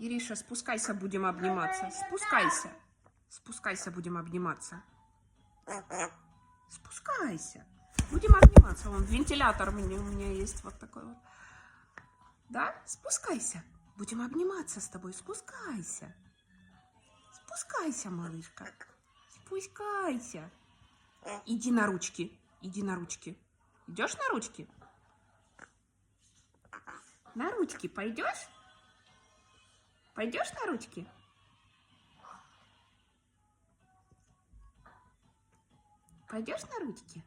Ириша, спускайся, будем обниматься. Спускайся. Спускайся, будем обниматься. Спускайся. Будем обниматься. Вон вентилятор у меня есть вот такой вот. Да? Спускайся. Будем обниматься с тобой. Спускайся. Спускайся, малышка. Спускайся. Иди на ручки. Иди на ручки. Идешь на ручки? На ручки пойдешь? Пойдешь на ручки? Пойдешь на ручки?